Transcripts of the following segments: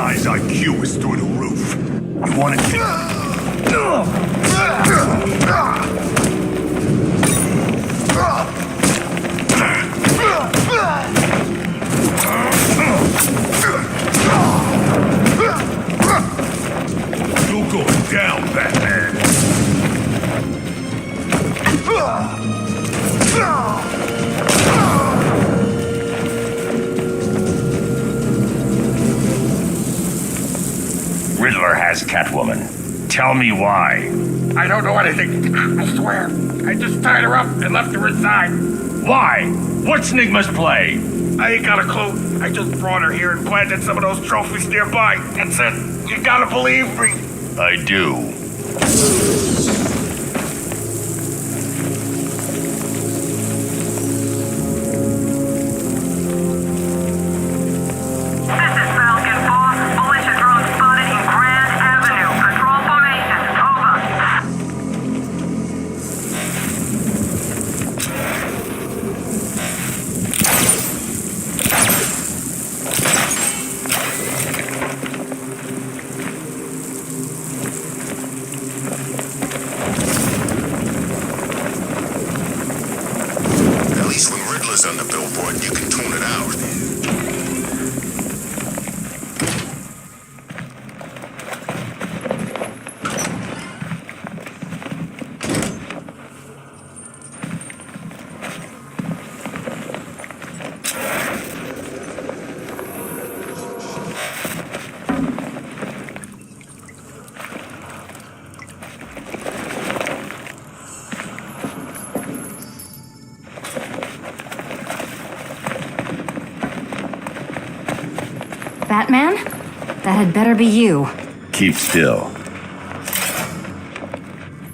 guy's IQ is through the roof. You want to You're going down, Batman. Riddler has Catwoman. Tell me why. I don't know anything. I swear. I just tied her up and left her inside. Why? What's Nigma's play? I ain't got a clue. I just brought her here and planted some of those trophies nearby. That's it. You gotta believe me. I do. On the billboard, you can tune it out. Batman? That had better be you. Keep still.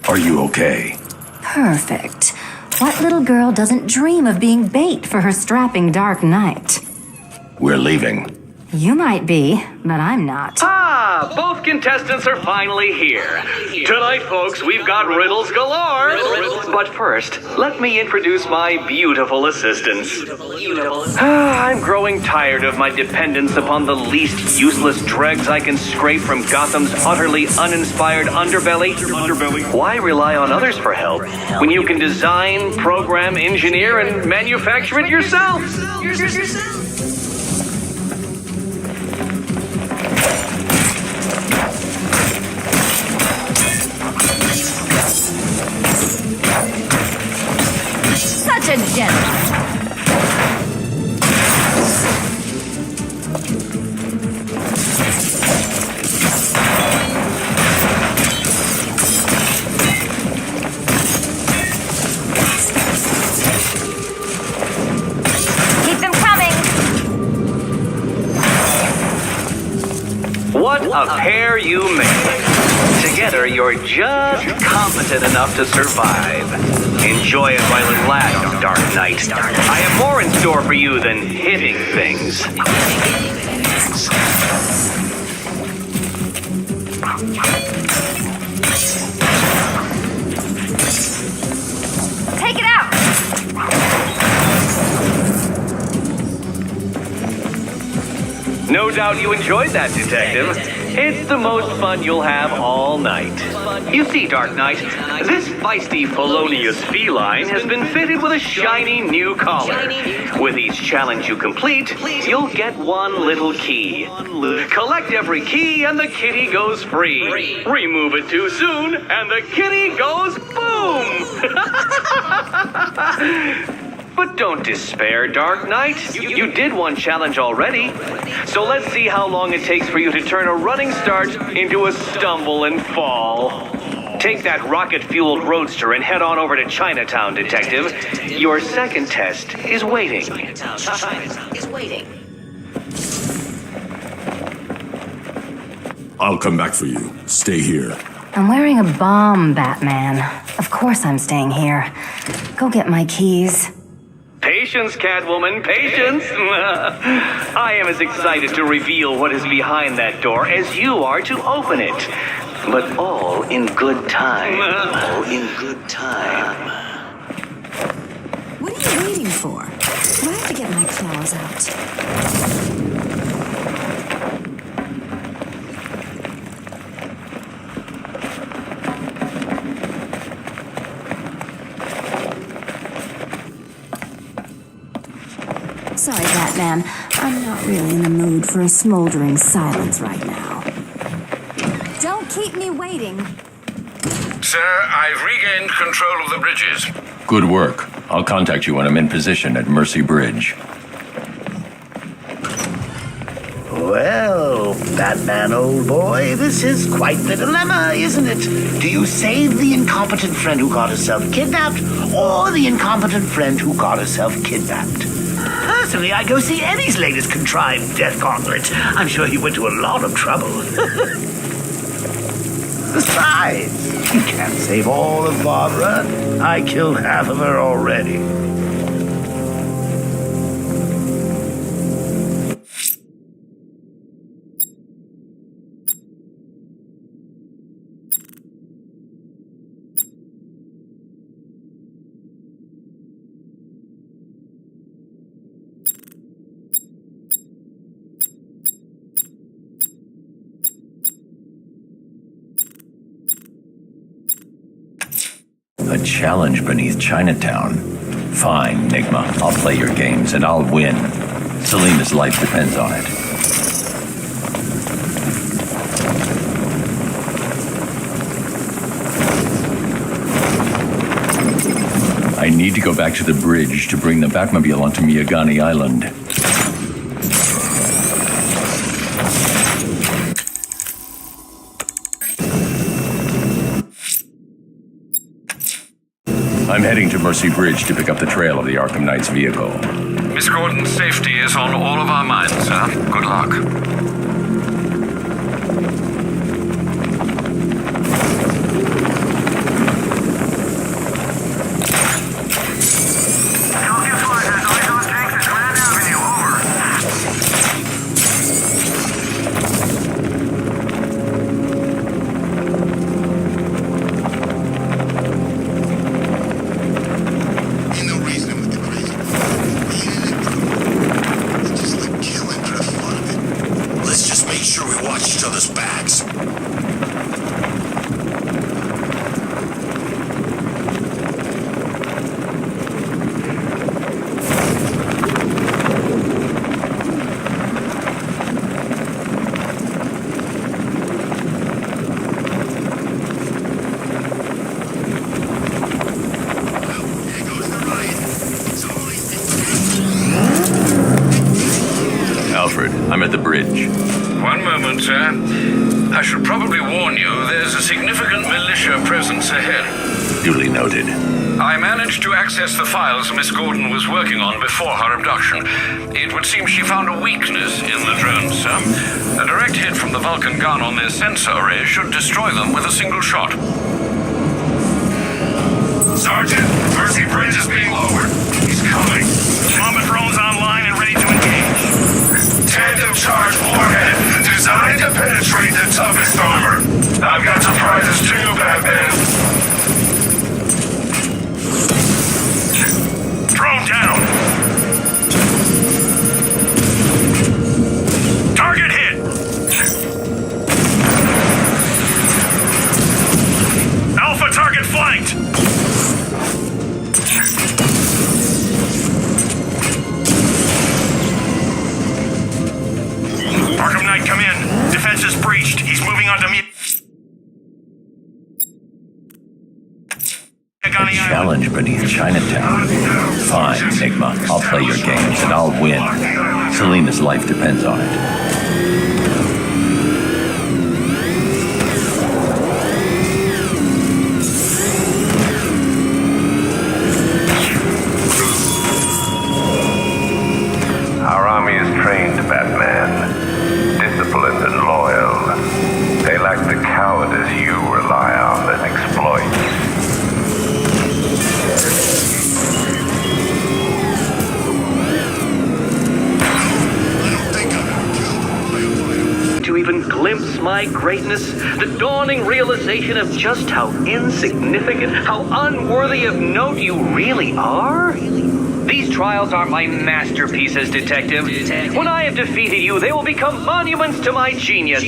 Are you okay? Perfect. What little girl doesn't dream of being bait for her strapping Dark Knight? We're leaving. You might be, but I'm not. Ah, both contestants are finally here. Tonight, folks, we've got riddles galore. But first, let me introduce my beautiful assistants. I'm growing tired of my dependence upon the least useless dregs I can scrape from Gotham's utterly uninspired underbelly. Why rely on others for help when you can design, program, engineer, and manufacture it yourself? Such a gentleman. Keep them coming. What a pair you make. Together, you're just competent enough to survive. Enjoy it while it lasts, Dark Knight. I have more in store for you than hitting things. Take it out. No doubt you enjoyed that, Detective. It's the most fun you'll have all night. You see, Dark Knight, this feisty, felonious feline has been fitted with a shiny new collar. With each challenge you complete, you'll get one little key. Collect every key and the kitty goes free. Remove it too soon and the kitty goes boom! But don't despair, Dark Knight. You did one challenge already. So let's see how long it takes for you to turn a running start into a stumble and fall. Take that rocket-fueled roadster and head on over to Chinatown, Detective. Your second test is waiting. I'll come back for you. Stay here. I'm wearing a bomb, Batman. Of course I'm staying here. Go get my keys. Patience, Catwoman, patience. I am as excited to reveal what is behind that door as you are to open it. But all in good time. All in good time. What are you waiting for? Do I have to get my claws out? Batman. I'm not really in the mood for a smoldering silence right now. Don't keep me waiting. Sir, I've regained control of the bridges. Good work. I'll contact you when I'm in position at Mercy Bridge. Well, Batman, old boy, this is quite the dilemma, isn't it? Do you save the incompetent friend who got herself kidnapped, or the incompetent friend who got herself kidnapped? Personally, I'd go see Eddie's latest contrived death gauntlet. I'm sure he went to a lot of trouble. Besides, you can't save all of Barbara. I killed half of her already. A challenge beneath Chinatown. Fine, Nigma. I'll play your games and I'll win. Selena's life depends on it. I need to go back to the bridge to bring the Batmobile onto Miyagani Island. I'm heading to Mercy Bridge to pick up the trail of the Arkham Knight's vehicle. Miss Gordon's safety is on all of our minds, sir. Good luck. I'm at the bridge. One moment, sir. I should probably warn you, there's a significant militia presence ahead. Duly noted. I managed to access the files Miss Gordon was working on before her abduction. It would seem she found a weakness in the drones, sir. A direct hit from the Vulcan gun on their sensor array should destroy them with a single shot. Sergeant, Mercy Bridge is being lowered. He's coming. Bomber drones online and ready to engage. Tandem charge warhead, designed to penetrate the toughest armor. I've got surprises too, Batman. Drone down. Target hit. Alpha target flanked. Arkham Knight, come in. Defense is breached. He's moving on to me. A challenge beneath Chinatown. Fine, Enigma. I'll play your games and I'll win. Selena's life depends on it. Our army is trained, Batman. Disciplined and loyal. They lack the cowardice you rely on and exploit. To even glimpse my greatness, the dawning realization of just how insignificant, how unworthy of note you really are? These trials are my masterpieces, Detective. When I have defeated you, they will become monuments to my genius.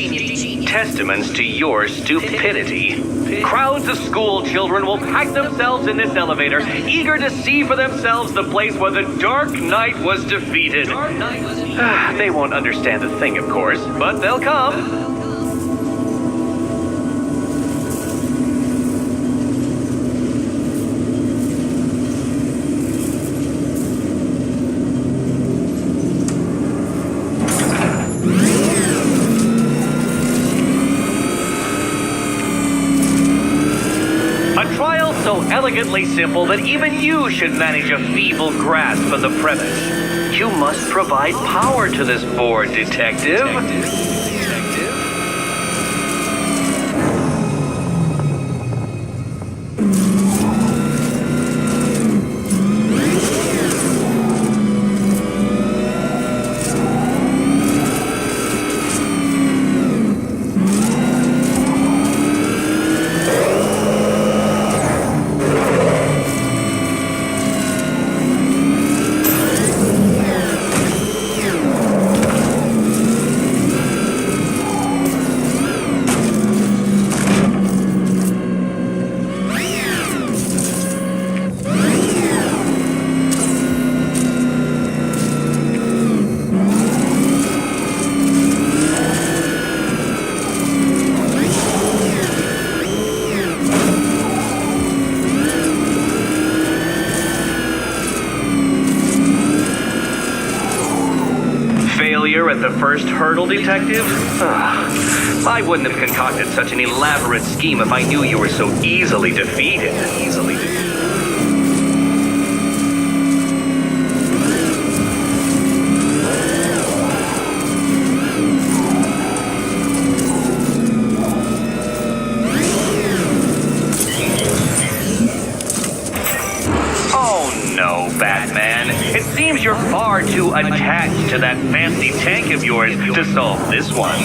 Testaments to your stupidity. Crowds of school children will pack themselves in this elevator, eager to see for themselves the place where the Dark Knight was defeated. They won't understand a thing, of course, but they'll come. So elegantly simple that even you should manage a feeble grasp of the premise. You must provide power to this board, Detective. At the first hurdle, Detective? I wouldn't have concocted such an elaborate scheme if I knew you were so easily defeated. Oh no, Batman. It seems you're far too attached to that fancy tank of yours to solve this one.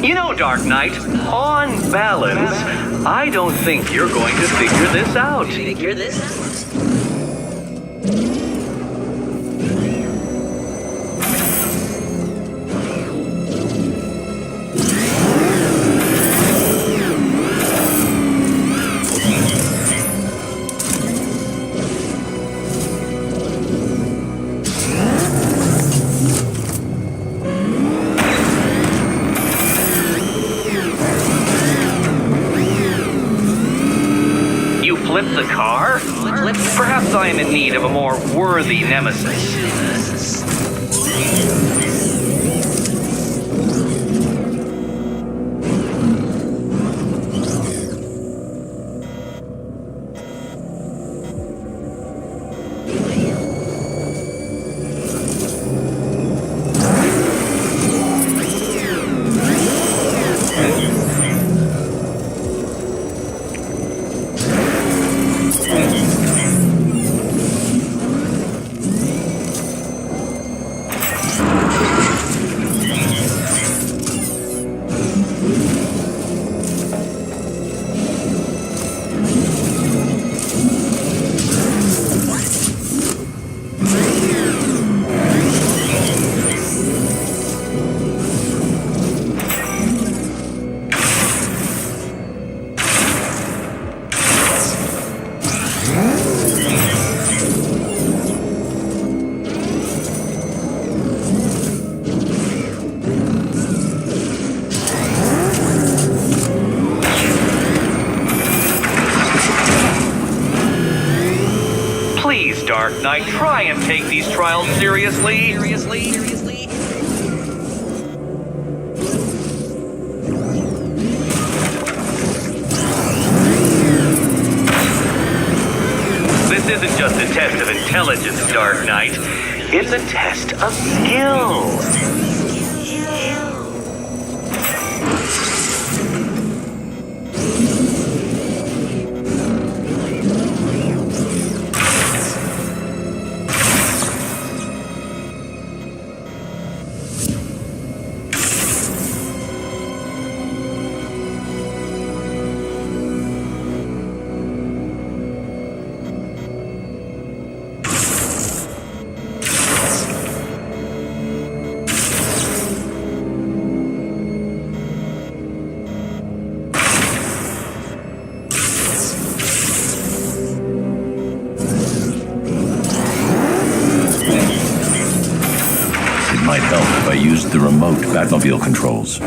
You know, Dark Knight, on balance, I don't think you're going to figure this out. Flip the car? Perhaps I am in need of a more worthy nemesis. Please, Dark Knight, try and take these trials seriously. This isn't just a test of intelligence, Dark Knight. It's a test of skill. Batmobile controls.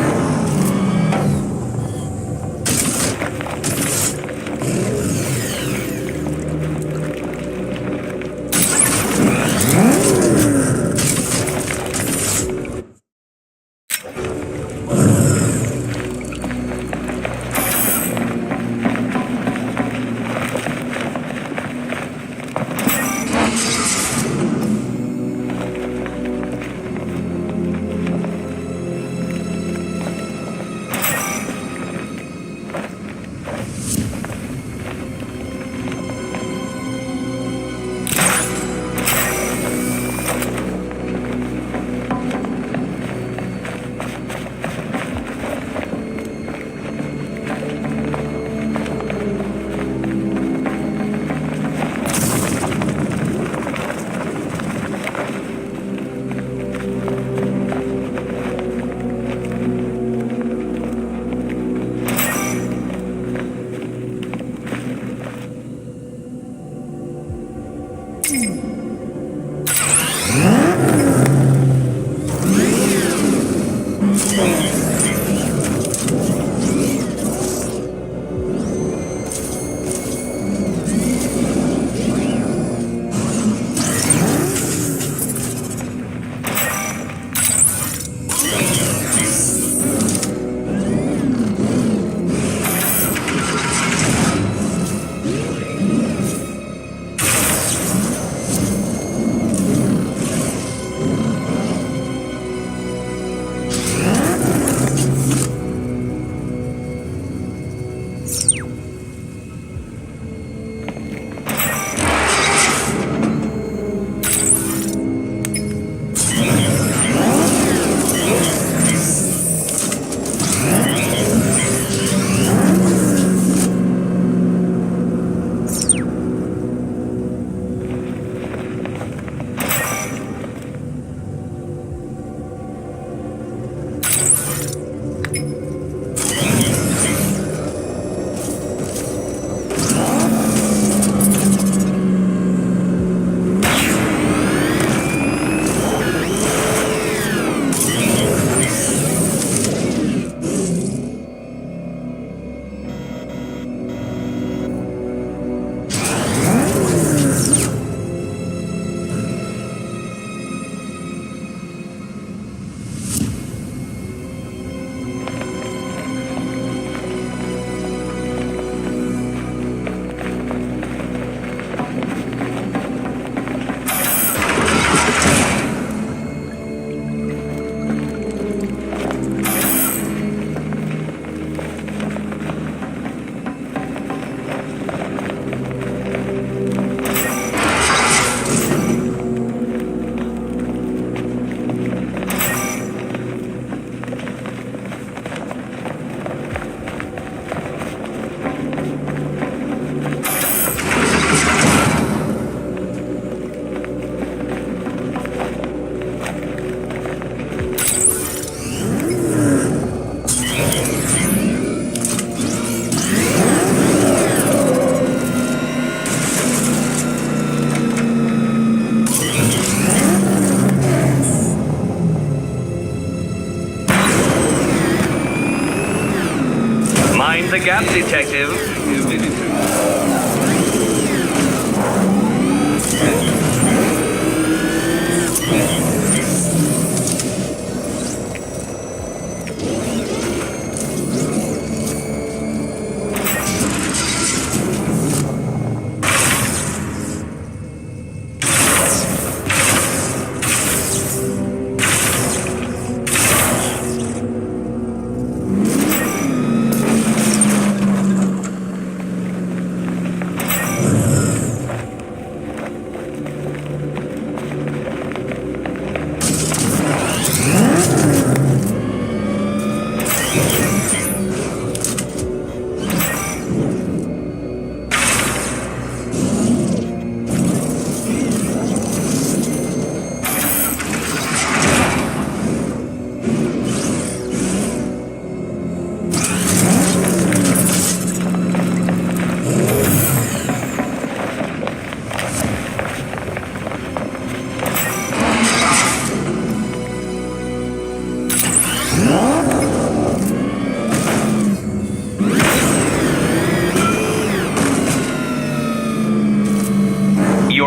Mind the gap, detective.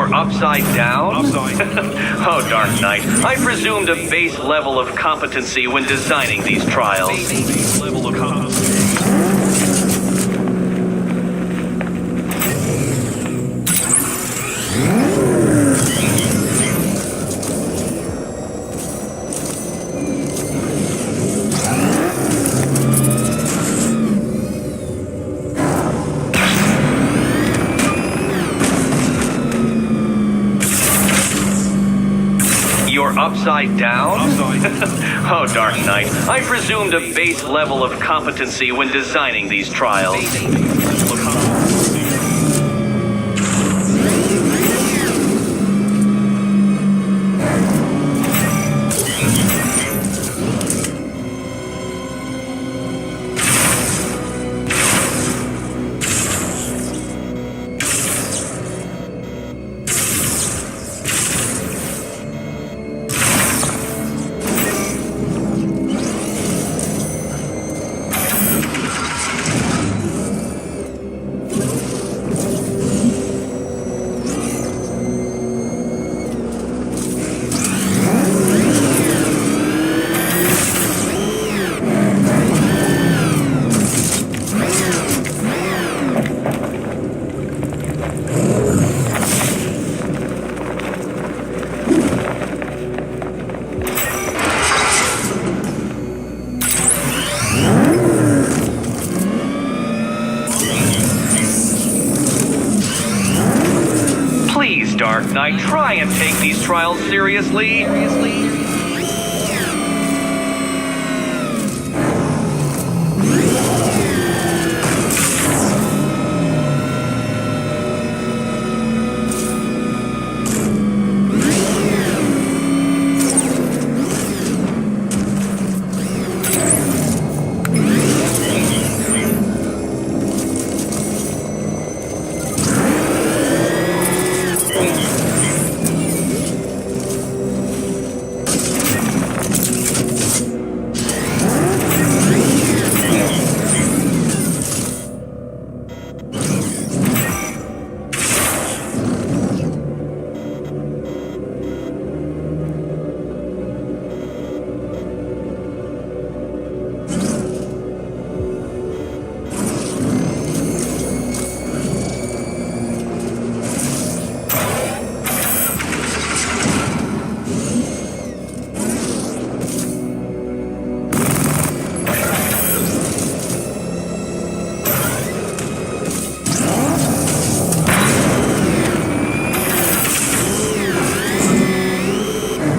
You're upside down? Oh, Dark Knight. I presumed a base level of competency when designing these trials. You're upside down? Oh, Dark Knight. I presumed a base level of competency when designing these trials. Please, Dark Knight, try and take these trials seriously.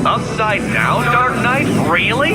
Upside down, Dark Knight? Really?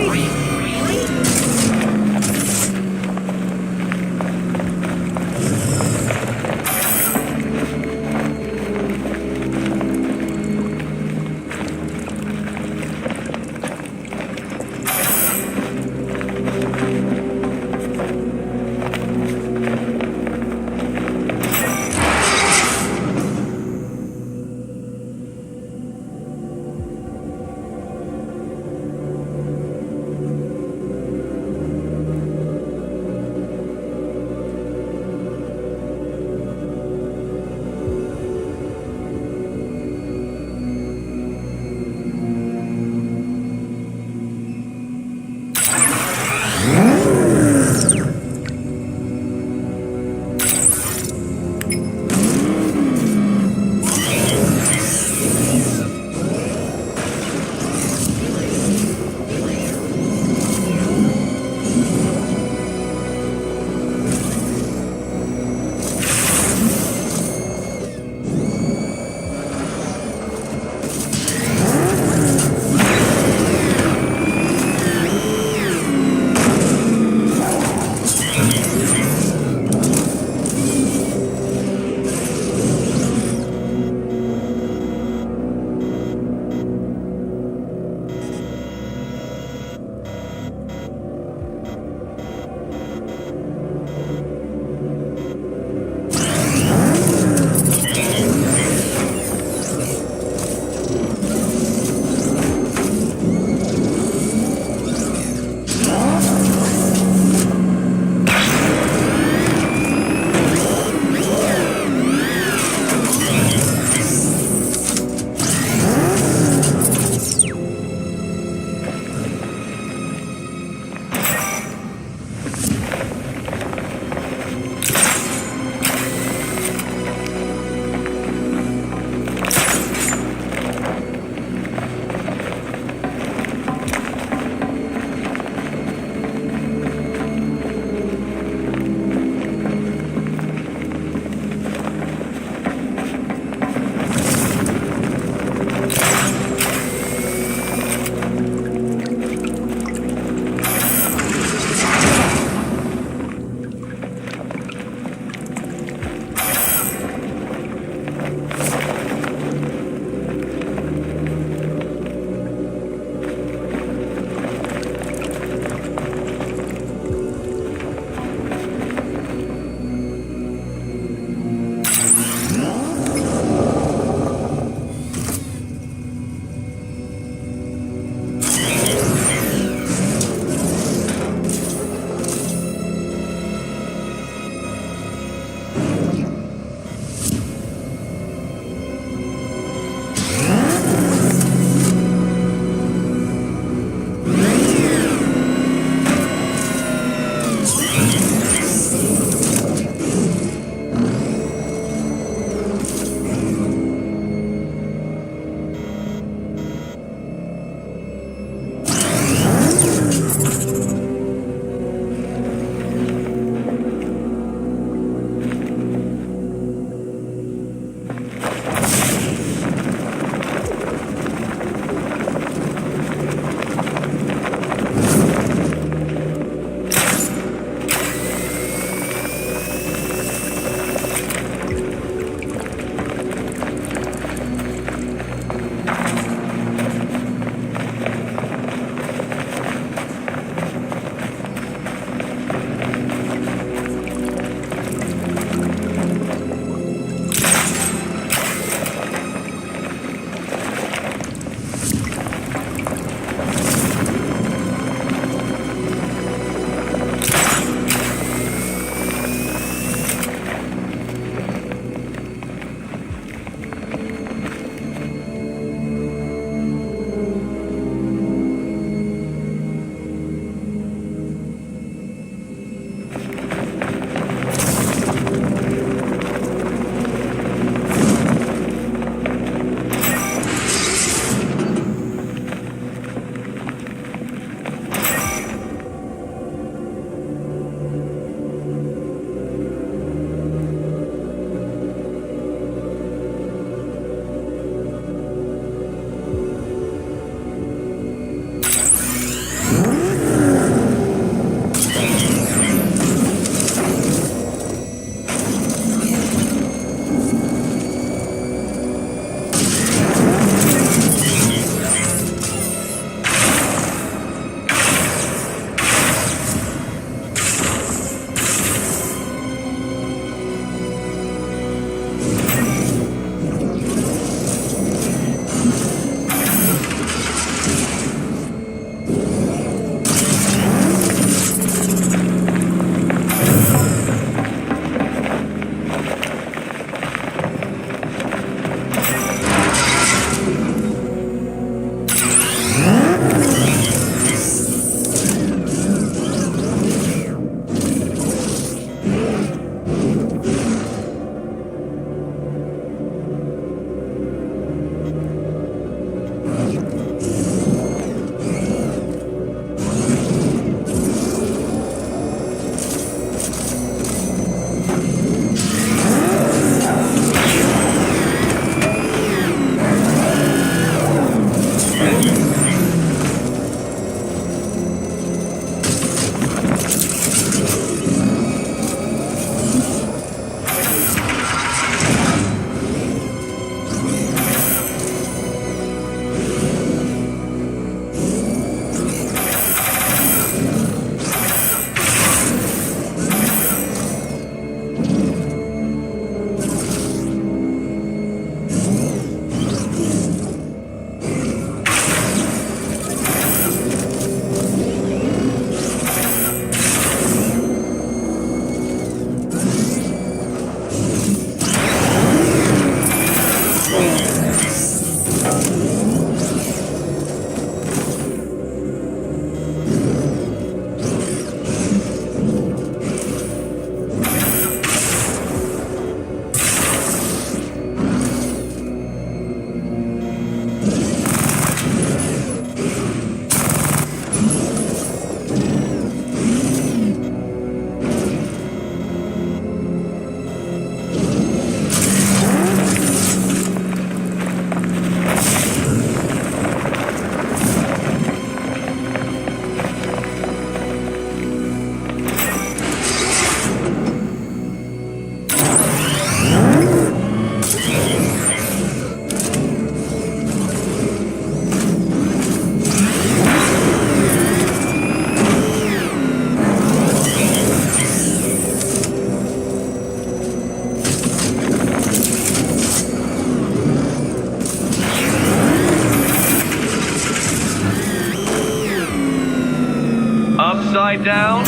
upside down?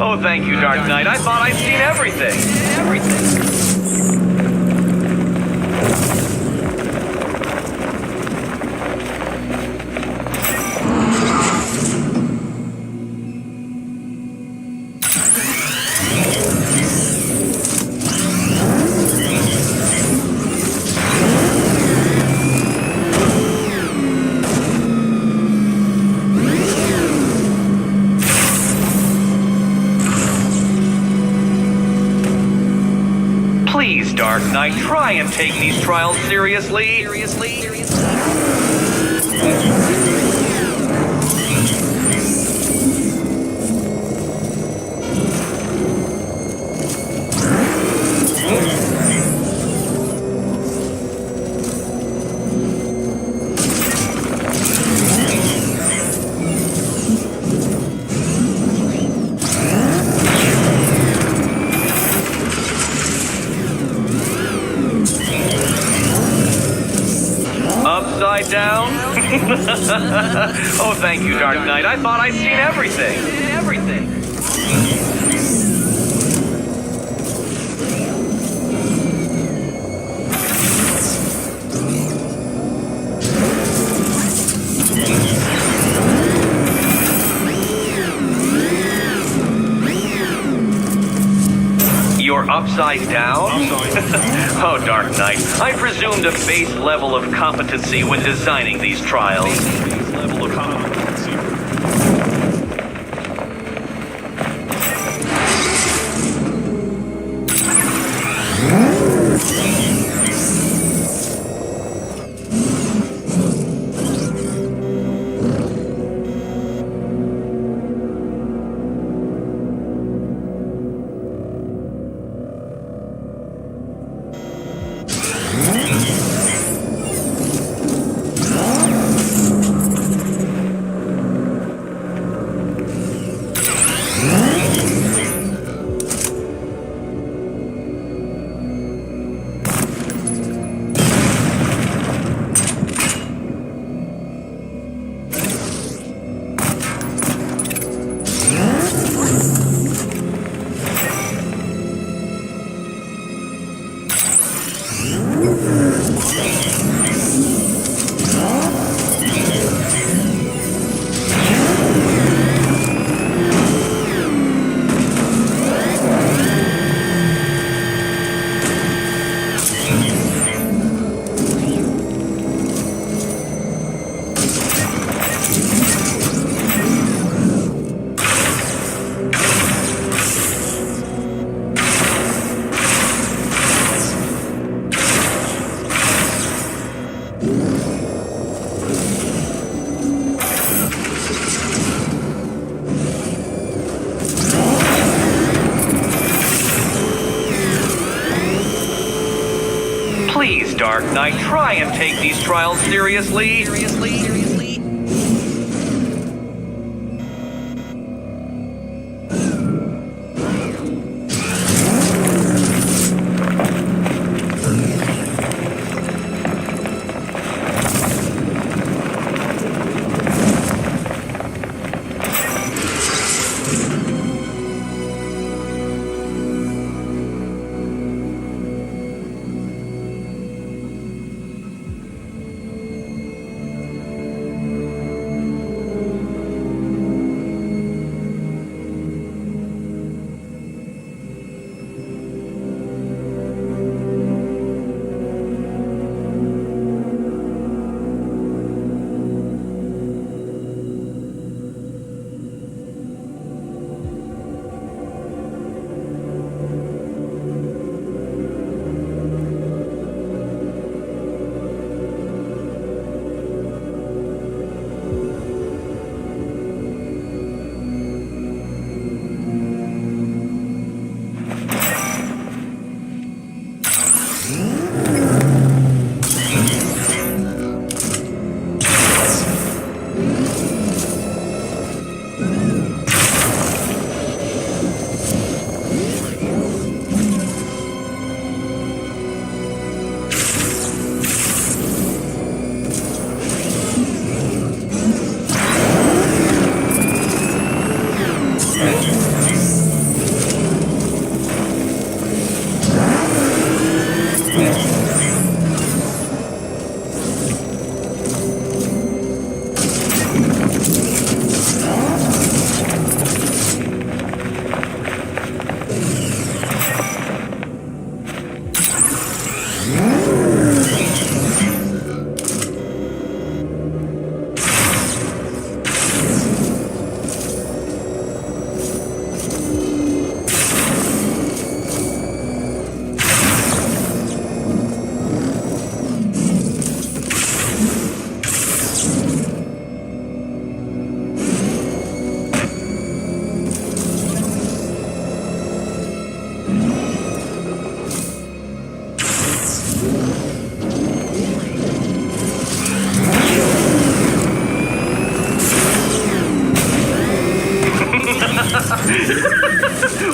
Oh, thank you, Dark Knight. I thought I'd seen everything. Please, Dark Knight, try and take these trials seriously. Upside down? Oh, thank you, Dark Knight. I thought I'd seen everything. You're upside down? Oh, Dark Knight, I presumed a base level of competency when designing these trials. Please, Dark Knight, try and take these trials seriously.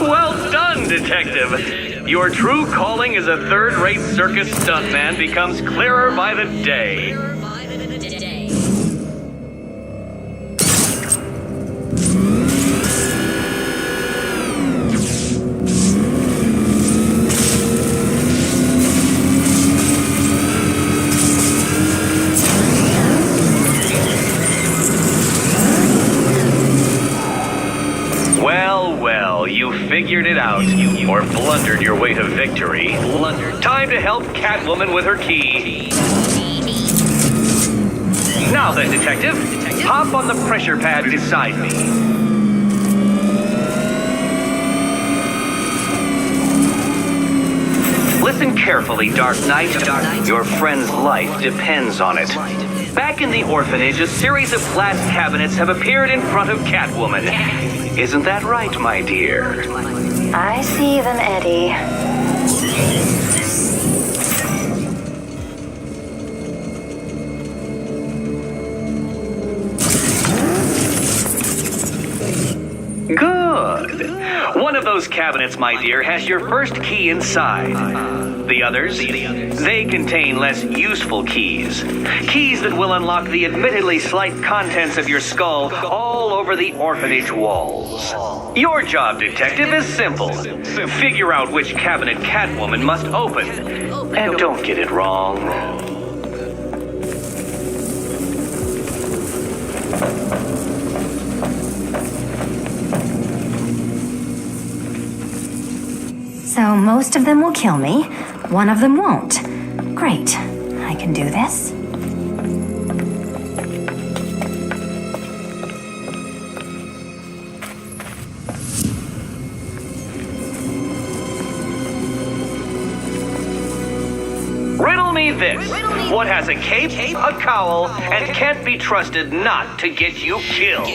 Well done, Detective. Your true calling as a third-rate circus stuntman becomes clearer by the day. You figured it out, or blundered your way to victory. Time to help Catwoman with her key. Now then, Detective, hop on the pressure pad beside me. Listen carefully, Dark Knight. Your friend's life depends on it. Back in the orphanage, a series of glass cabinets have appeared in front of Catwoman. Isn't that right, my dear? I see them, Eddie. Good. One of those cabinets, my dear, has your first key inside. The others, they contain less useful keys. Keys that will unlock the admittedly slight contents of your skull all over the orphanage walls. Your job, Detective, is simple. Figure out which cabinet Catwoman must open. And don't get it wrong. So most of them will kill me. One of them won't. Great. I can do this. Riddle me this. What has a cape, a cowl, and can't be trusted not to get you killed?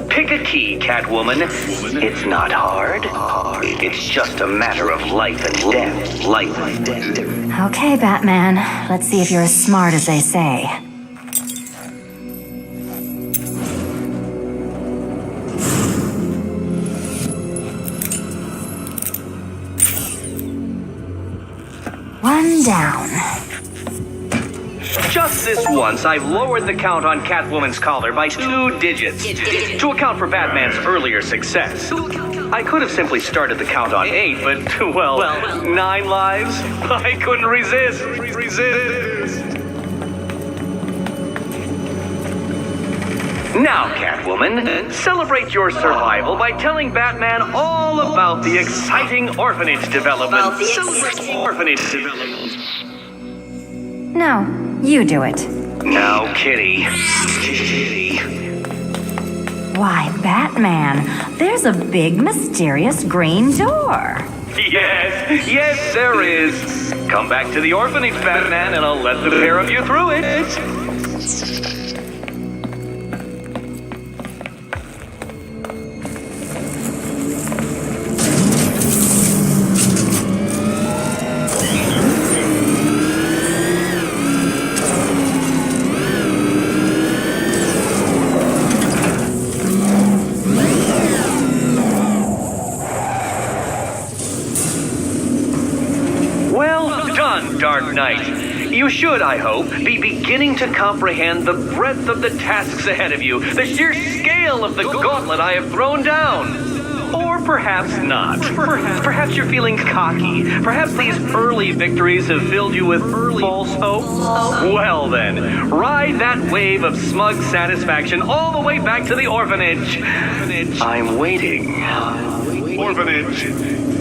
Pick a key, Catwoman. It's not hard. It's just a matter of life and death. Life and death. Okay, Batman. Let's see if you're as smart as they say. One down. Just this once, I've lowered the count on Catwoman's collar by 2 digits to account for Batman's earlier success. I could have simply started the count on 8, but, well, 9 lives? I couldn't resist. Now, Catwoman, celebrate your survival by telling Batman all about the exciting orphanage development. No, you do it. Now, Kitty. Why, Batman, there's a big, mysterious green door. Yes, there is. Come back to the orphanage, Batman, and I'll let the pair of you through it. Dark Knight. You should, I hope, be beginning to comprehend the breadth of the tasks ahead of you, the sheer scale of the gauntlet I have thrown down. Or perhaps not. Perhaps you're feeling cocky. Perhaps these early victories have filled you with false hope. Well then, ride that wave of smug satisfaction all the way back to the orphanage. I'm waiting. Orphanage.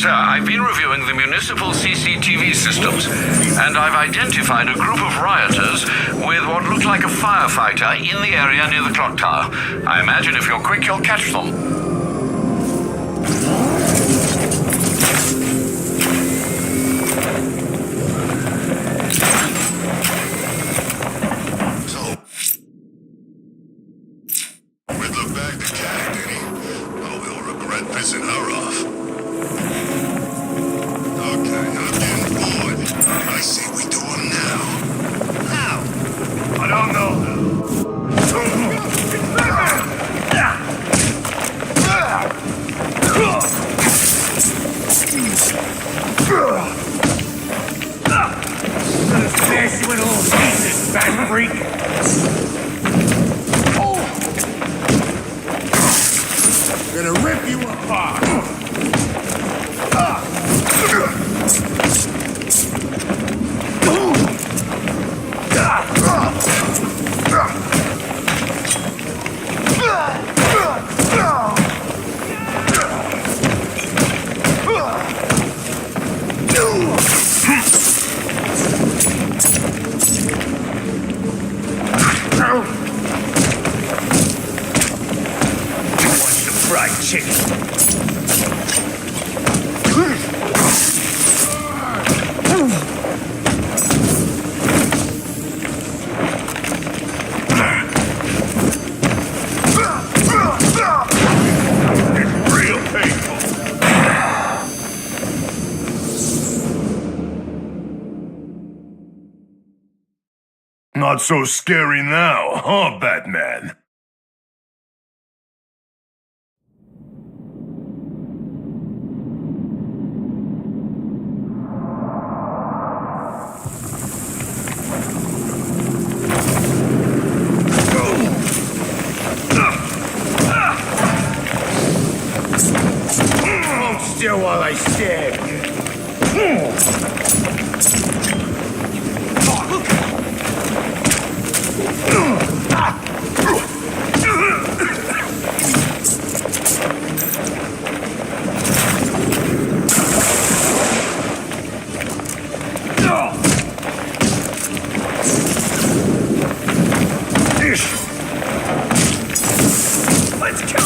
Sir, I've been reviewing the municipal CCTV systems, and I've identified a group of rioters with what looked like a firefighter in the area near the clock tower. I imagine if you're quick, you'll catch them. We'd look back to Cat, Denny. Oh, we'll regret pissing her off. Okay, I'm getting bored. I say we do them now. How? I don't know. Gonna smash you in little pieces, fat freak. Gonna rip you apart. Fried chicken. It's real painful. Not so scary now, huh, Batman? Hold still while I stab you. Oh, look! Let's kill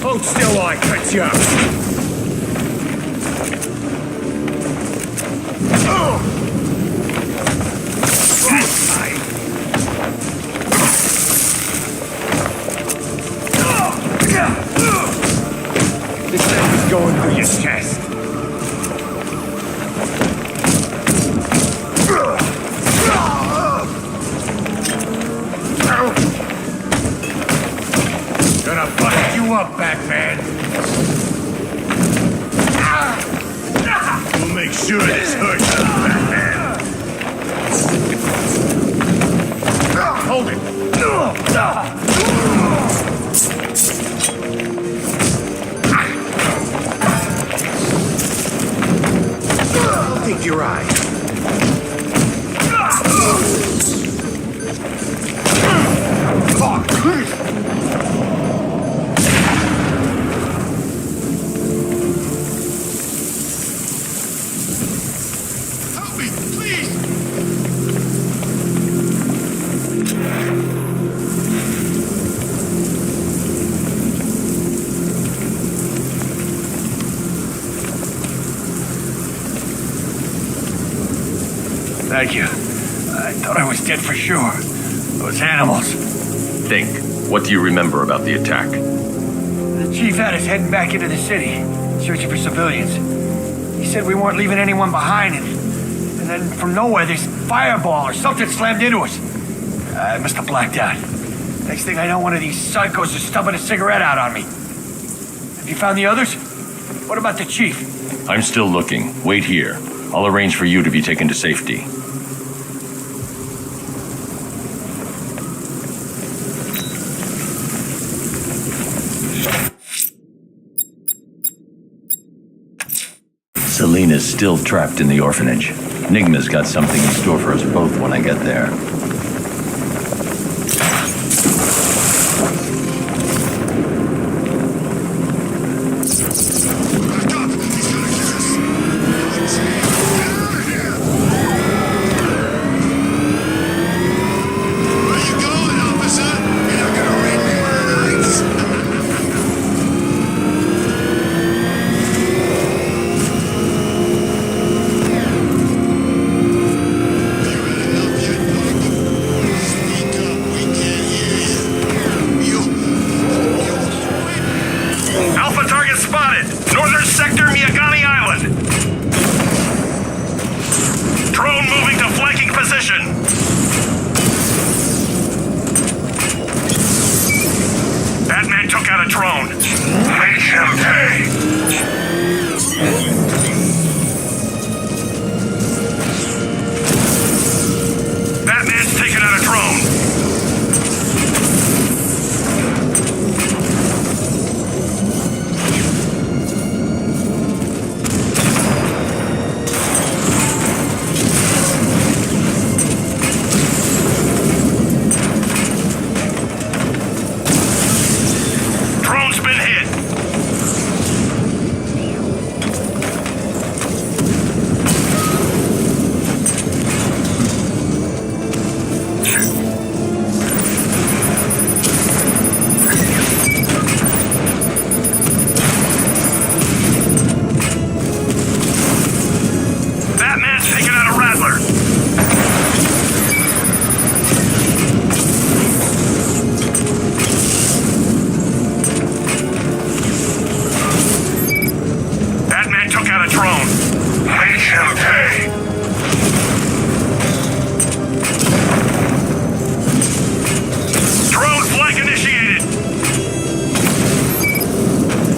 Hold still while I cut you up. This knife is going through your chest. Gonna bust you up, Batman. make sure this hurts you, Batman. Hold it. I'll take your eye. Help me, please! Thank you. I thought I was dead for sure. Those animals. Think. What do you remember about the attack? The chief had us heading back into the city, searching for civilians. He said we weren't leaving anyone behind, and then from nowhere, this fireball or something slammed into us. I must have blacked out. Next thing I know, one of these psychos is stubbing a cigarette out on me. Have you found the others? What about the chief? I'm still looking. Wait here. I'll arrange for you to be taken to safety. Selena's still trapped in the orphanage. Nigma's got something in store for us both when I get there. Back up! He's gonna get us! Get out of here! Where you going, officer? You're not gonna read me one of the nights? You ready up yet, Doc? Speak up, we can't hear you. Alpha target spotted! Northern sector, Miyagani Island! Drone moving to flanking position! Batman took out a drone. Make him pay! Batman's taken out a drone. Drone's been hit. Batman's taken out a Rattler. Batman took out a drone. Make him pay. Drone flank initiated.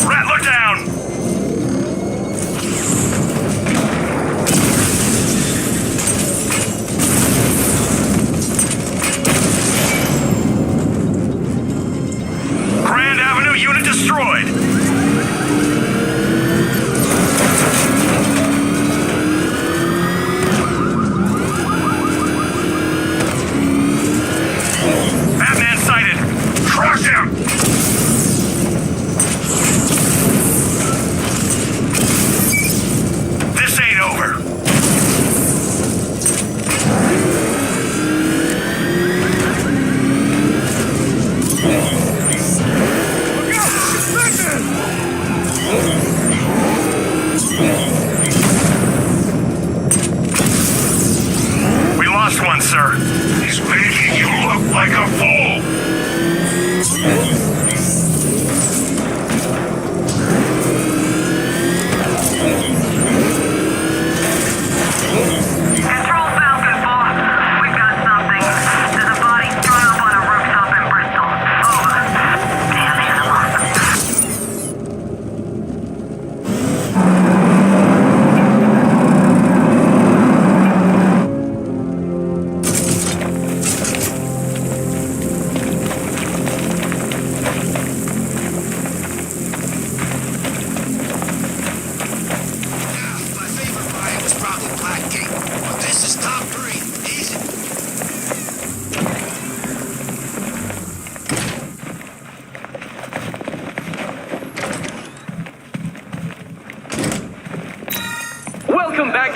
Rattler down. Grand Avenue unit destroyed. Batman sighted. Crush him! This ain't over. We lost one, sir. He's making you look like a fool. Control Falcon 4. We've got something. There's a body strung up on a rooftop in Bristol. Over. Damn animals.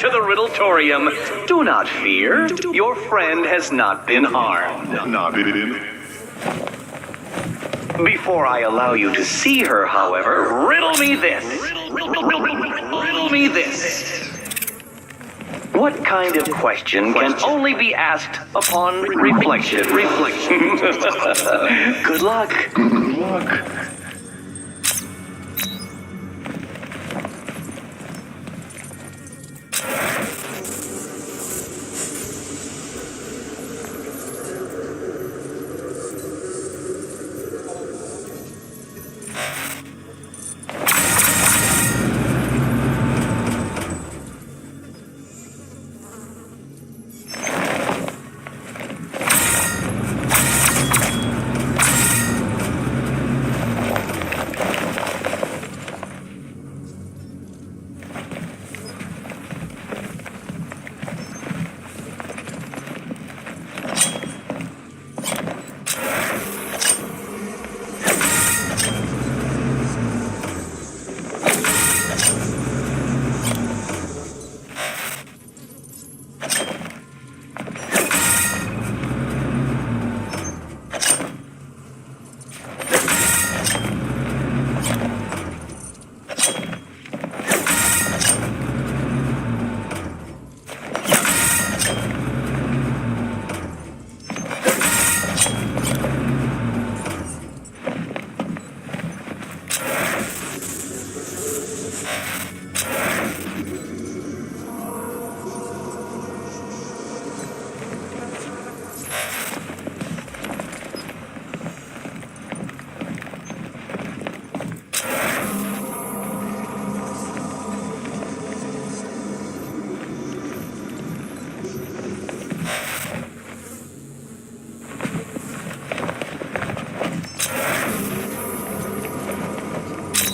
to the Riddletorium. Do not fear. Your friend has not been harmed. Before I allow you to see her, however, riddle me this. Riddle me this. What kind of question can only be asked upon reflection? Good luck. Good luck.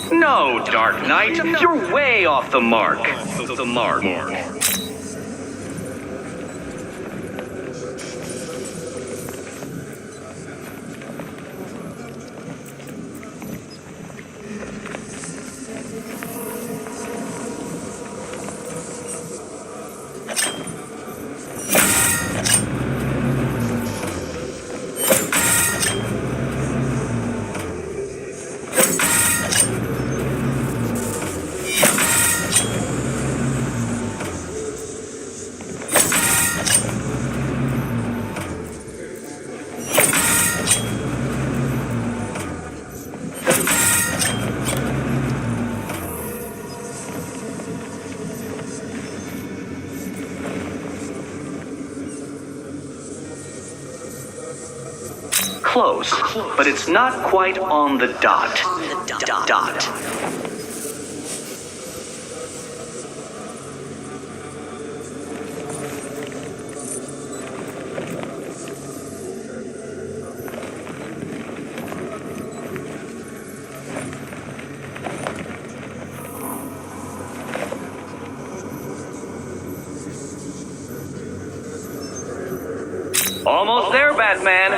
No, Dark Knight, you're way off the mark. The mark. Close, but it's not quite on the dot. Almost there, Batman.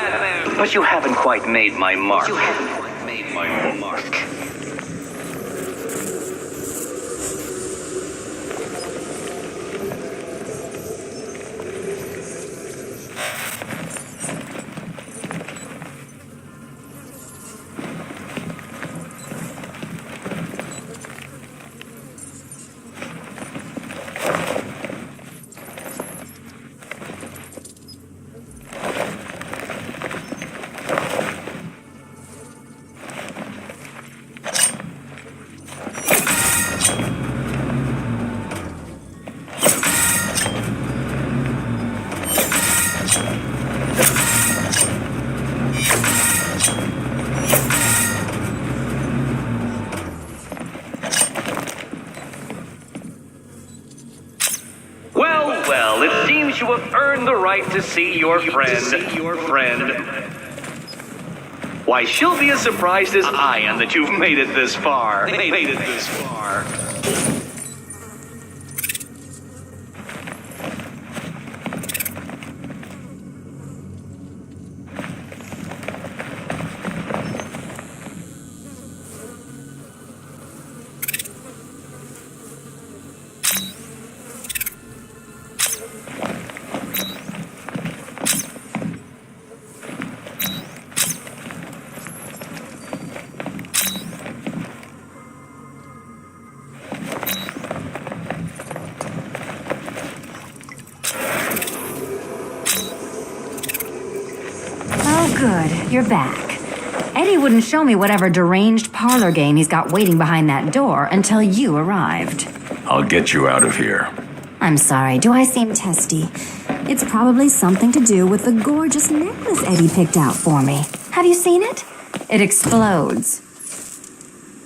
But you haven't quite made my mark. Well, it seems you have earned the right to see your friend. Why, she'll be as surprised as I am that you've made it this far. you're back. Eddie wouldn't show me whatever deranged parlor game he's got waiting behind that door until you arrived. I'll get you out of here. I'm sorry, do I seem testy? It's probably something to do with the gorgeous necklace Eddie picked out for me. Have you seen it? It explodes.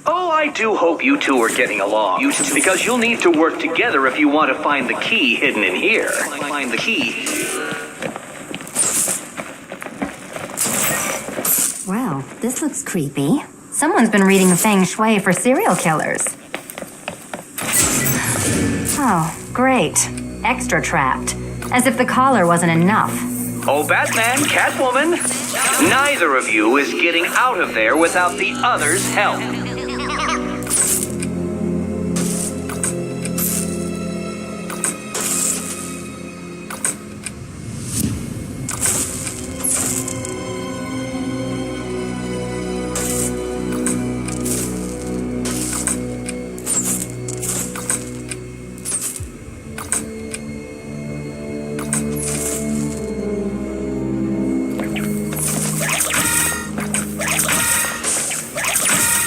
Oh, I do hope you two are getting along, because you'll need to work together if you want to find the key hidden in here. Find the key. Well, this looks creepy. Someone's been reading Feng Shui for serial killers. Oh, great. Extra trapped. As if the collar wasn't enough. Oh, Batman, Catwoman, neither of you is getting out of there without the other's help.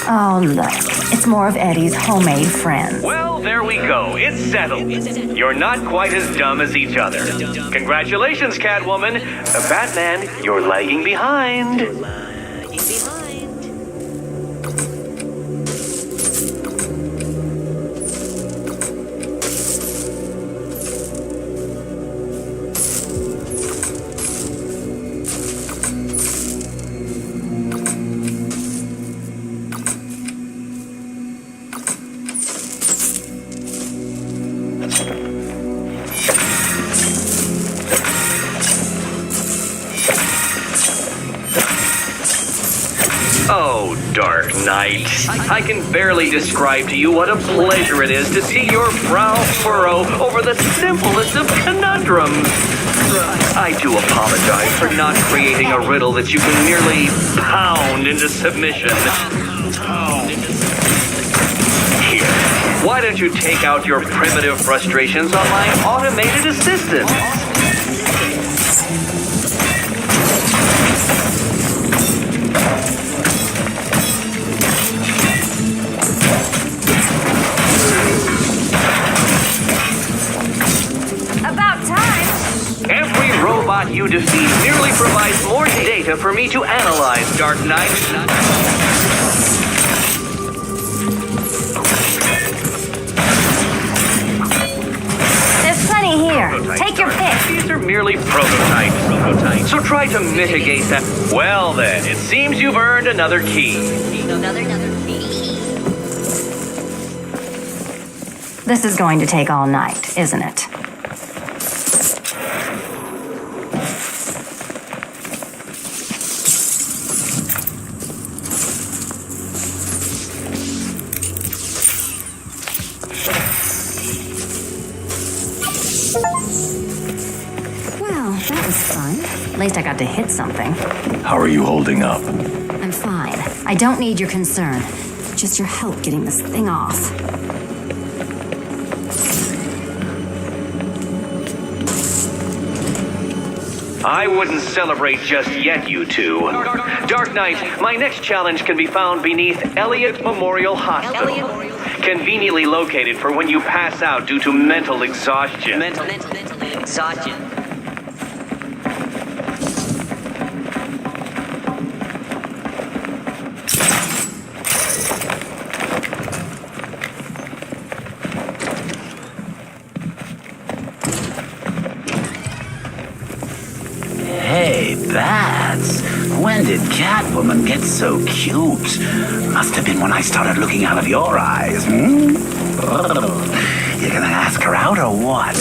Oh, look. It's more of Eddie's homemade friends. Well, there we go. It's settled. You're not quite as dumb as each other. Congratulations, Catwoman. Batman, you're lagging behind. Oh, Dark Knight. I can barely describe to you what a pleasure it is to see your brow furrow over the simplest of conundrums. I do apologize for not creating a riddle that you can merely pound into submission. Here, why don't you take out your primitive frustrations on my automated assistant? Robot you defeat merely provides more data for me to analyze, Dark Knight. There's plenty here. Take your pick. These are merely prototypes. So try to mitigate that. Well then, it seems you've earned another key. Another key. This is going to take all night, isn't it? That was fun. At least I got to hit something. How are you holding up? I'm fine. I don't need your concern. Just your help getting this thing off. I wouldn't celebrate just yet, you two. Dark Knight, my next challenge can be found beneath Elliott Memorial Hospital. Conveniently located for when you pass out due to mental exhaustion. Mental exhaustion. Hey, Bats. When did Catwoman get so cute? Must have been when I started looking out of your eyes, hmm? You gonna ask her out or what?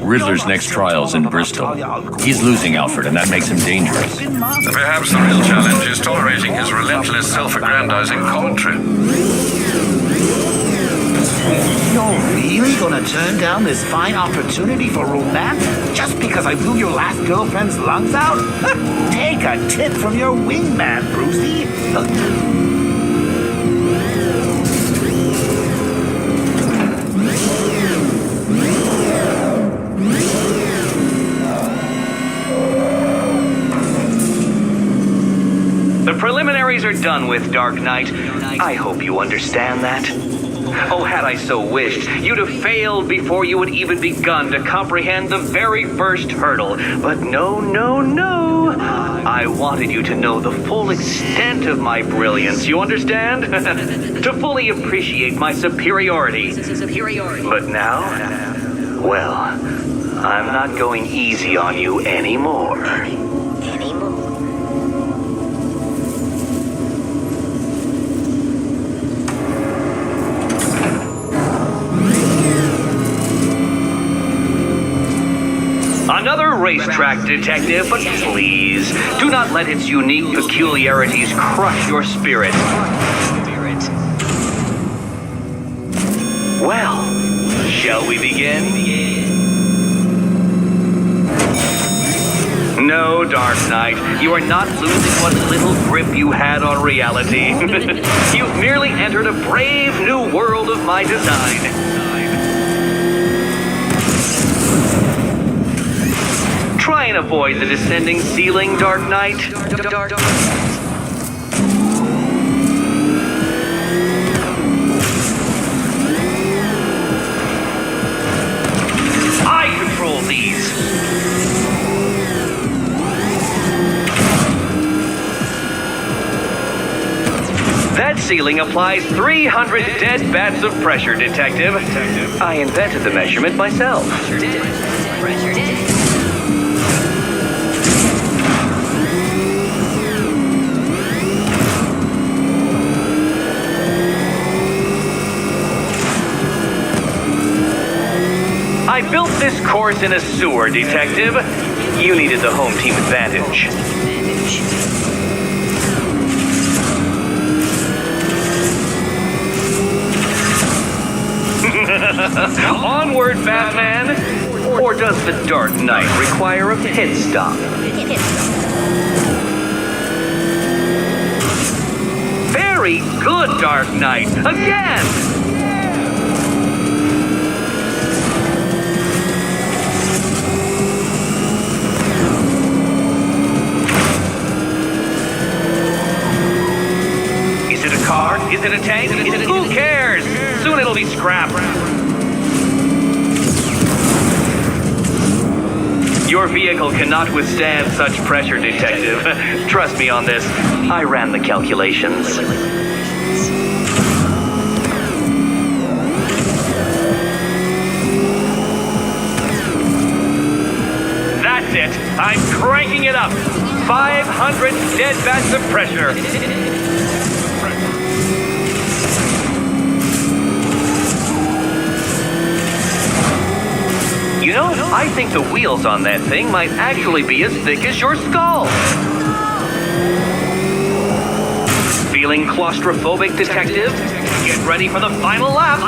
Riddler's next trial's in Bristol. He's losing Alfred, and that makes him dangerous. Perhaps the real challenge is tolerating his relentless self-aggrandizing commentary. You're really gonna turn down this fine opportunity for romance just because I blew your last girlfriend's lungs out? Take a tip from your wingman, Brucey. The preliminaries are done with, Dark Knight. I hope you understand that. Oh, had I so wished, you'd have failed before you had even begun to comprehend the very first hurdle. But no, no, no. I wanted you to know the full extent of my brilliance, you understand? To fully appreciate my superiority. But now, well, I'm not going easy on you anymore. Another racetrack, detective, but please, do not let its unique peculiarities crush your spirit. Well, shall we begin? No, Dark Knight, you are not losing what little grip you had on reality. You've merely entered a brave new world of my design. Try and avoid the descending ceiling, Dark Knight. I control these. That ceiling applies 300 dead bats of pressure, detective. I invented the measurement myself. I built this course in a sewer, detective. You needed the home team advantage. Onward, Batman! Or does the Dark Knight require a pit stop? Very good, Dark Knight! Again! Is it a car? Is it a tank? Who cares? Soon it'll be scrap. Your vehicle cannot withstand such pressure, detective. Trust me on this. I ran the calculations. That's it. I'm cranking it up. 500 dead bats of pressure. You know, I think the wheels on that thing might actually be as thick as your skull. Feeling claustrophobic, detective? Get ready for the final lap.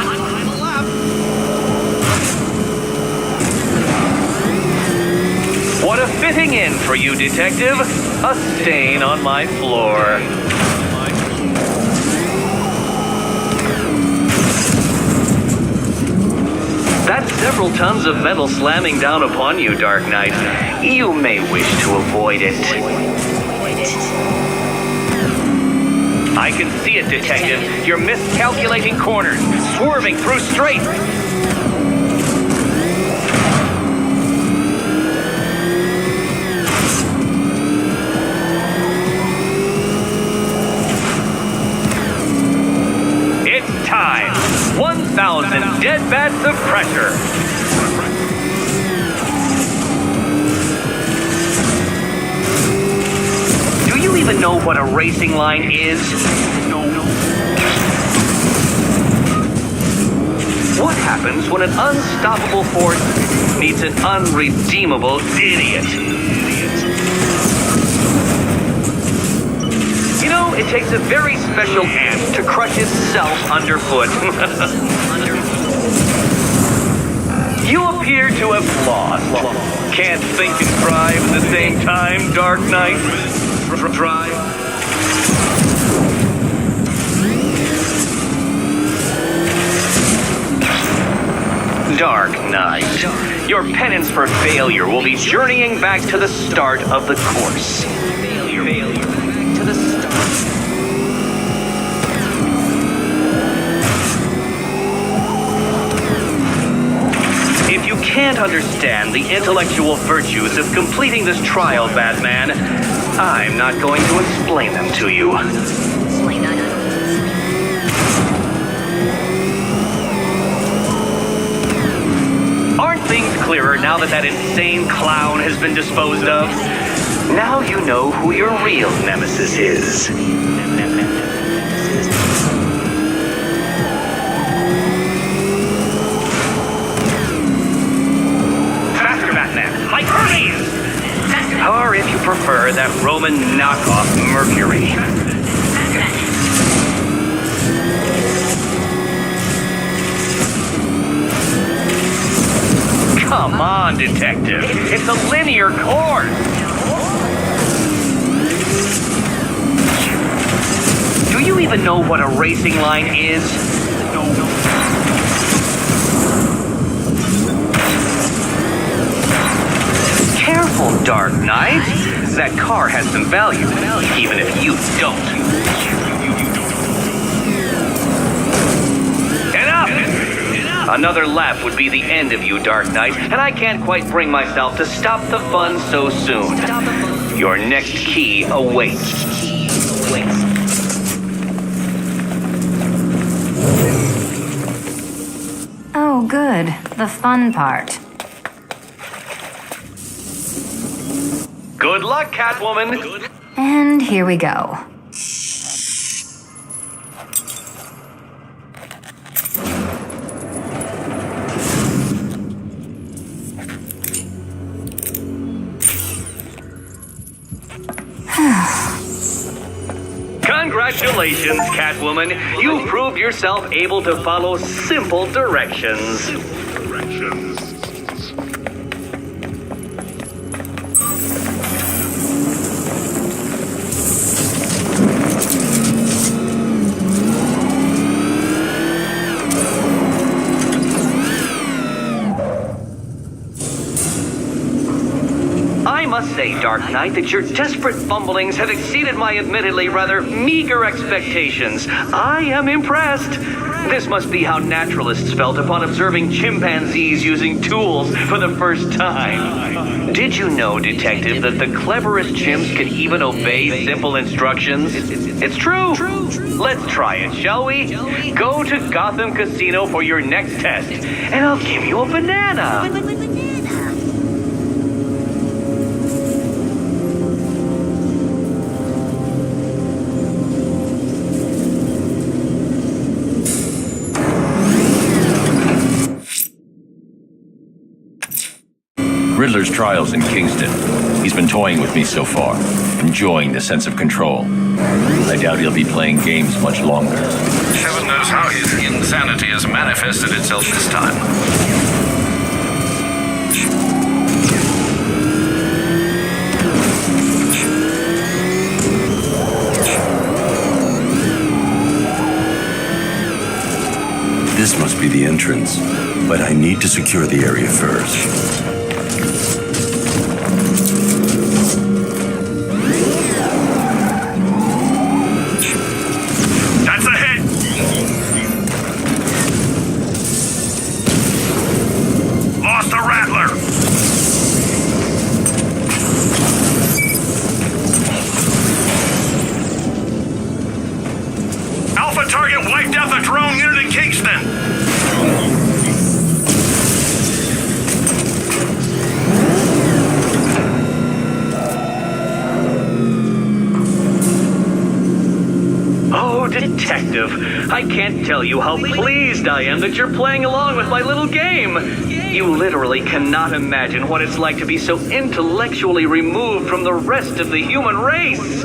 What a fitting end for you, detective. A stain on my floor. That's several tons of metal slamming down upon you, Dark Knight. You may wish to avoid it. I can see it, detective. You're miscalculating corners, swerving through straights. It's time. 1,000 dead bats of pressure. Do you even know what a racing line is? No. What happens when an unstoppable force meets an unredeemable idiot? You know, it takes a very special ant to crush itself underfoot. You appear to have lost. Can't think and thrive at the same time, Dark Knight. Drive. Dark Knight, your penance for failure will be journeying back to the start of the course. Failure back to the start. If you can't understand the intellectual virtues of completing this trial, Batman, I'm not going to explain them to you. Aren't things clearer now that that insane clown has been disposed of? Now you know who your real nemesis is. Faster, Batman! Like Hermes! Or if you prefer, that Roman knockoff Mercury. Come on, Detective. It's a linear course. Do you even know what a racing line is? Careful, Dark Knight. That car has some value, even if you don't. Another lap would be the end of you, Dark Knight, and I can't quite bring myself to stop the fun so soon. Your next key awaits. Oh, good. The fun part. Good luck, Catwoman. And here we go. Congratulations, Catwoman. You've proved yourself able to follow simple directions. I must say, Dark Knight, that your desperate fumblings have exceeded my admittedly rather meager expectations. I am impressed. This must be how naturalists felt upon observing chimpanzees using tools for the first time. Did you know, Detective, that the cleverest chimps can even obey simple instructions? It's true. Let's try it, shall we? Go to Gotham Casino for your next test, and I'll give you a banana. Riddler's trial's in Kingston. He's been toying with me so far, enjoying the sense of control. I doubt he'll be playing games much longer. Heaven knows how his insanity has manifested itself this time. This must be the entrance, but I need to secure the area first. Target wiped out the drone unit in Kingston. Oh, Detective, I can't tell you how pleased I am that you're playing along with my little game. You literally cannot imagine what it's like to be so intellectually removed from the rest of the human race.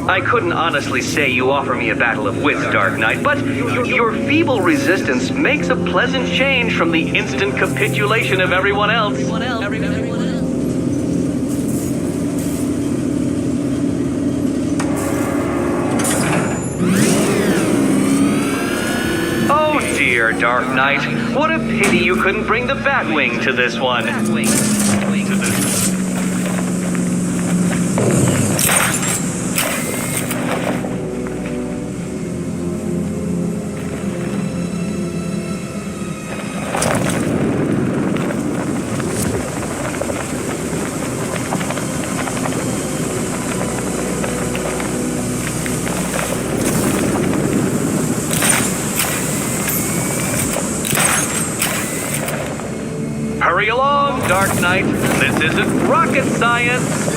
I couldn't honestly say you offer me a battle of wits, Dark Knight, but your feeble resistance makes a pleasant change from the instant capitulation of everyone else. Oh dear, Dark Knight. What a pity you couldn't bring the Batwing to this one. Hurry along, Dark Knight. This isn't rocket science.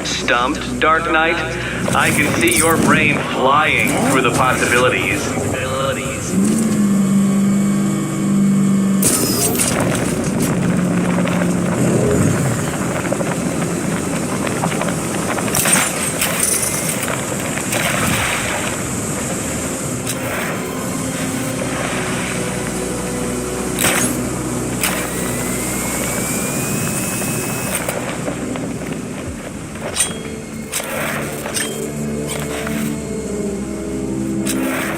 Stumped, Dark Knight? I can see your brain flying through the possibilities.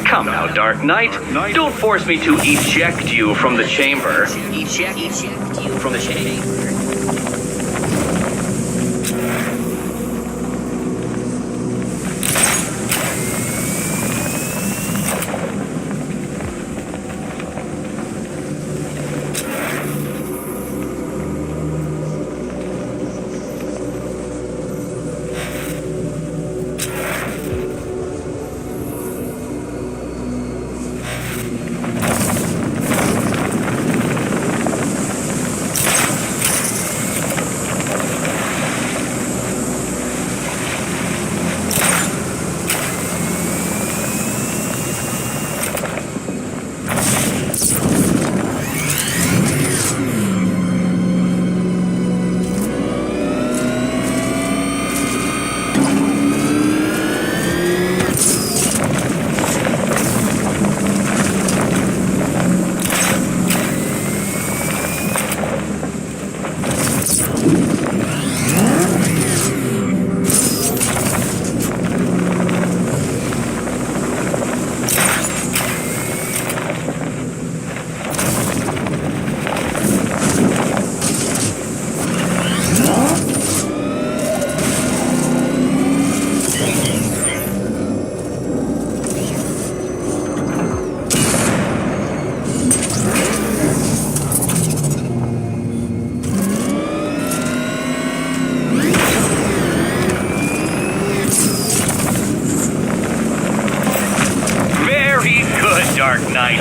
Come now, Dark Knight. Don't force me to eject you from the chamber. Eject you from the chamber. Dark Knight.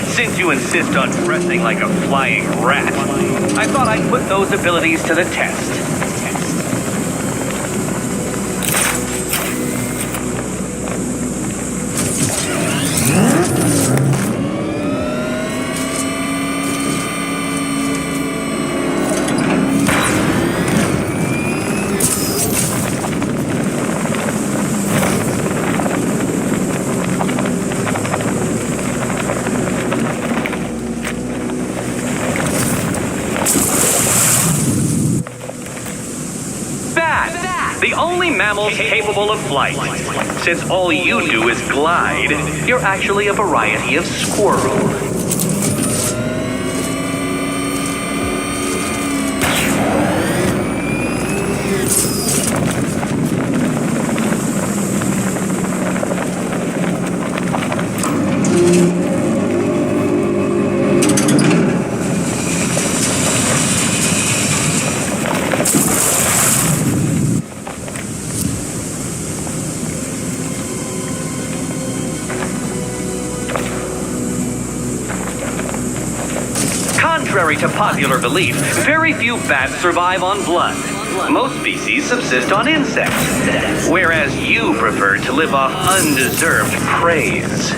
Since you insist on dressing like a flying rat, I thought I'd put those abilities to the test. The only mammals capable of flight. Since all you do is glide, you're actually a variety of squirrel. Contrary to popular belief, very few bats survive on blood. Most species subsist on insects, whereas you prefer to live off undeserved praise.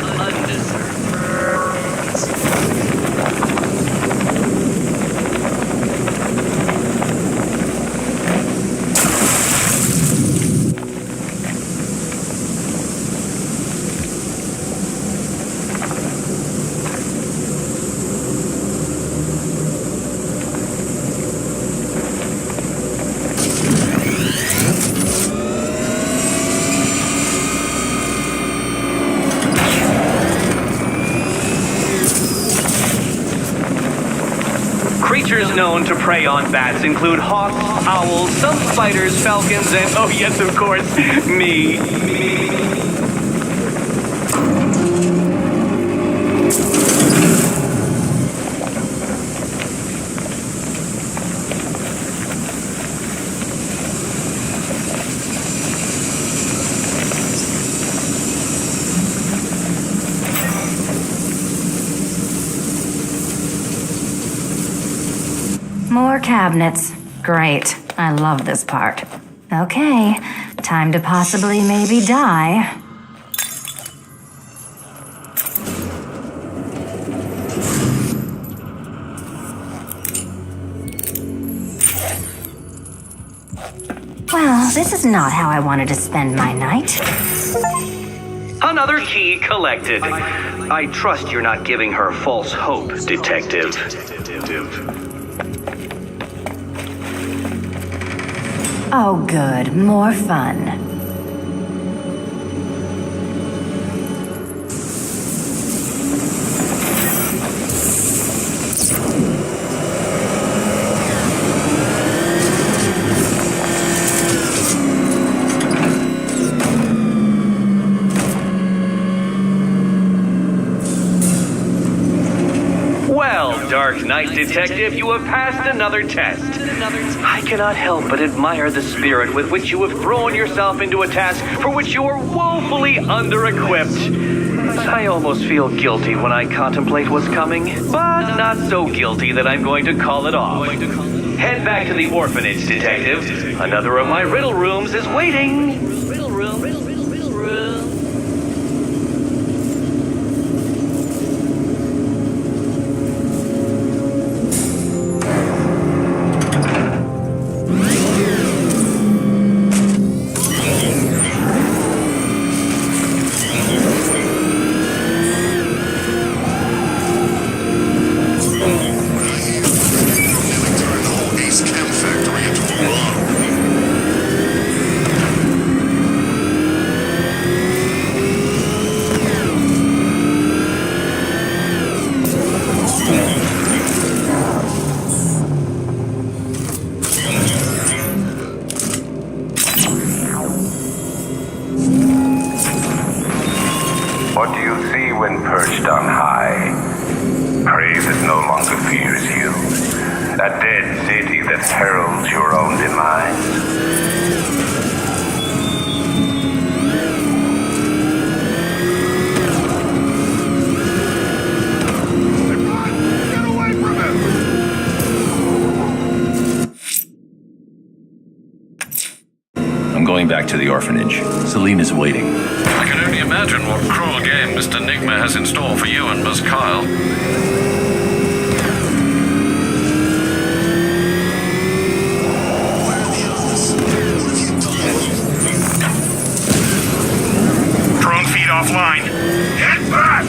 Creatures known to prey on bats include hawks, owls, some spiders, falcons, and, oh yes, of course, me. More cabinets. Great. I love this part. Okay, time to possibly maybe die. Well, this is not how I wanted to spend my night. Another key collected. I trust you're not giving her false hope, Detective. Oh, good. More fun. Well, Dark Knight Detective, you have passed another test. I cannot help but admire the spirit with which you have thrown yourself into a task for which you are woefully under-equipped. I almost feel guilty when I contemplate what's coming, but not so guilty that I'm going to call it off. Head back to the orphanage, Detective. Another of my riddle rooms is waiting. Riddle room. What do you see when perched on high? Prey that no longer fears you. A dead city that heralds your own demise. I'm going back to the orphanage. Celine is waiting. I can only imagine what cruel game Mr. Nigma has in store for you and Miss Kyle. Drone feed offline. Get back!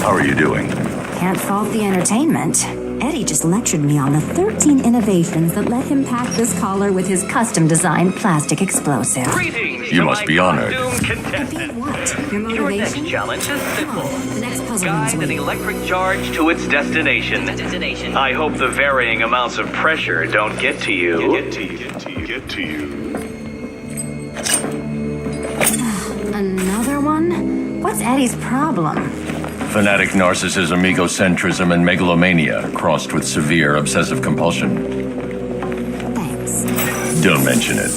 How are you doing? Can't fault the entertainment. Eddie just lectured me on the 13 innovations that let him pack this collar with his custom-designed plastic explosive. Greetings You to must my be honored. costume Be contestant. what? Your Your next motivation? challenge is simple. The next puzzle Guide room's an waiting. electric charge to its destination. I hope the varying amounts of pressure don't get to you. Another one? What's Eddie's problem? Fanatic narcissism, egocentrism, and megalomania crossed with severe obsessive compulsion. Thanks. Don't mention it.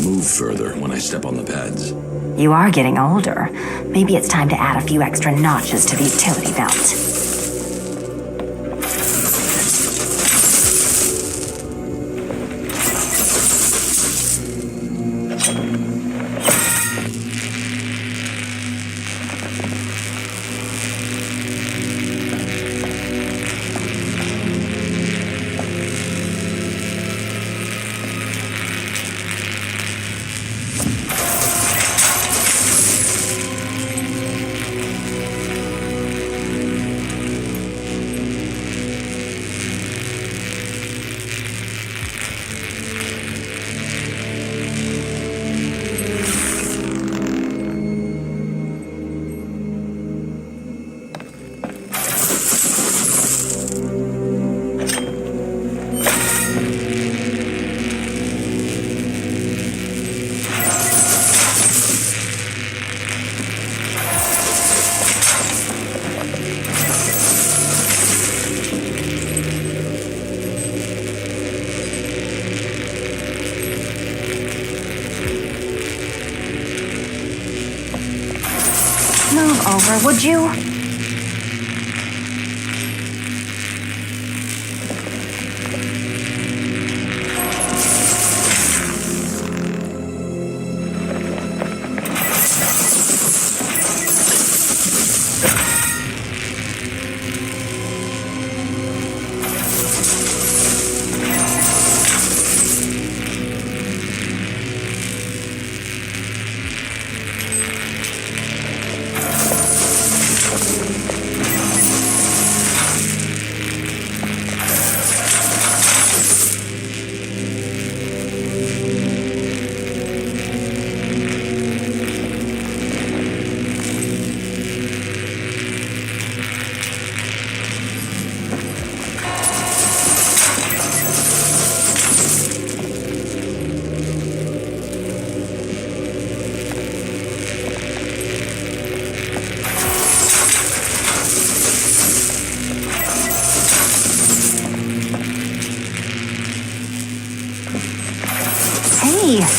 Move further when I step on the pads. You are getting older. Maybe it's time to add a few extra notches to the utility belt. Move over, would you?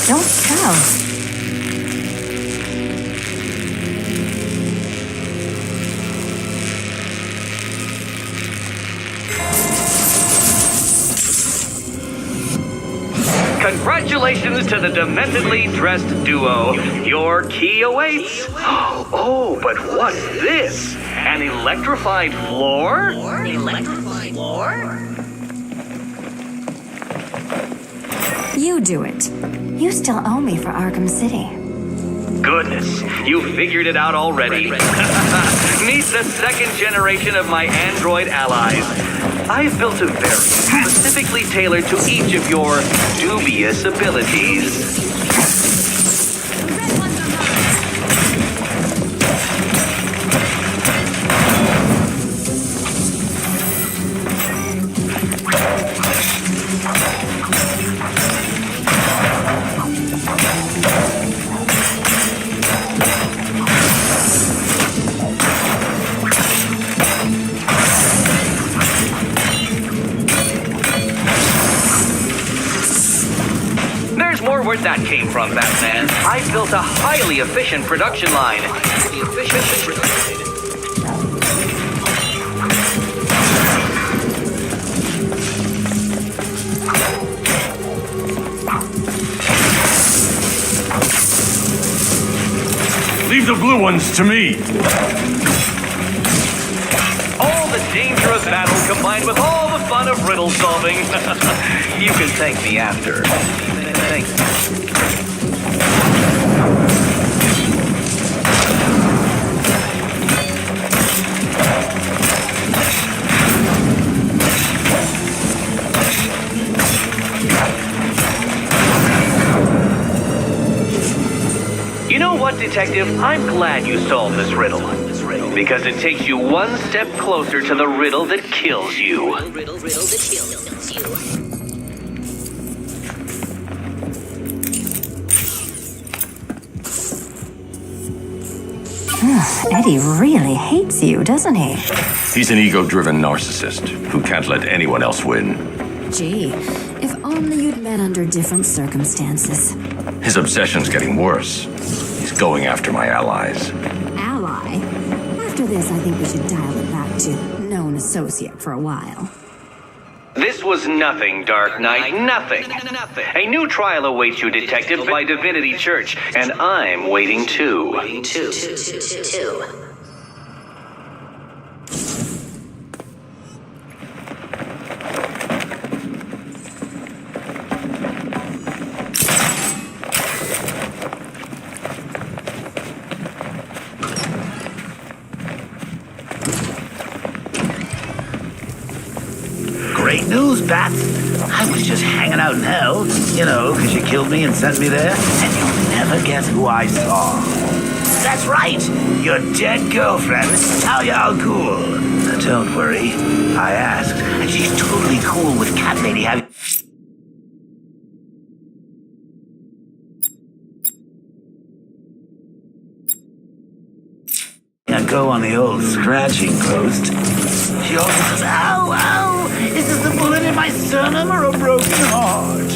don't shove. Congratulations to the dementedly dressed duo. Your key awaits. Oh, but what's this? An electrified floor? Electrified floor? You do it. You still owe me for Arkham City. Goodness, you figured it out already. Meet the second generation of my android allies. I've built a variant specifically tailored to each of your dubious abilities. Where'd that came from, Batman? I built a highly efficient production line. Leave the blue ones to me. All the danger of battle combined with all the fun of riddle solving. You can thank me after. Thanks. You know what, Detective? I'm glad you solved this riddle. Because it takes you one step closer to the riddle that kills you. Riddle that kills you. Eddie really hates you, doesn't he? He's an ego-driven narcissist who can't let anyone else win. Gee, if only you'd met under different circumstances. His obsession's getting worse. He's going after my allies. Ally? After this, I think we should dial it back to known associate for a while. This was nothing, Dark Knight, nothing. A new trial awaits you, Detective, by Divinity Church, and I'm waiting too. Great news, Bat. I was just hanging out in hell, you know, because you killed me and sent me there, and you'll never guess who I saw. That's right, your dead girlfriend, Talia al Ghul. Don't worry, I asked, and she's totally cool with Cat Lady having... go on the old scratching post. She also says, ow, ow, is this a bullet in my sternum or a broken heart?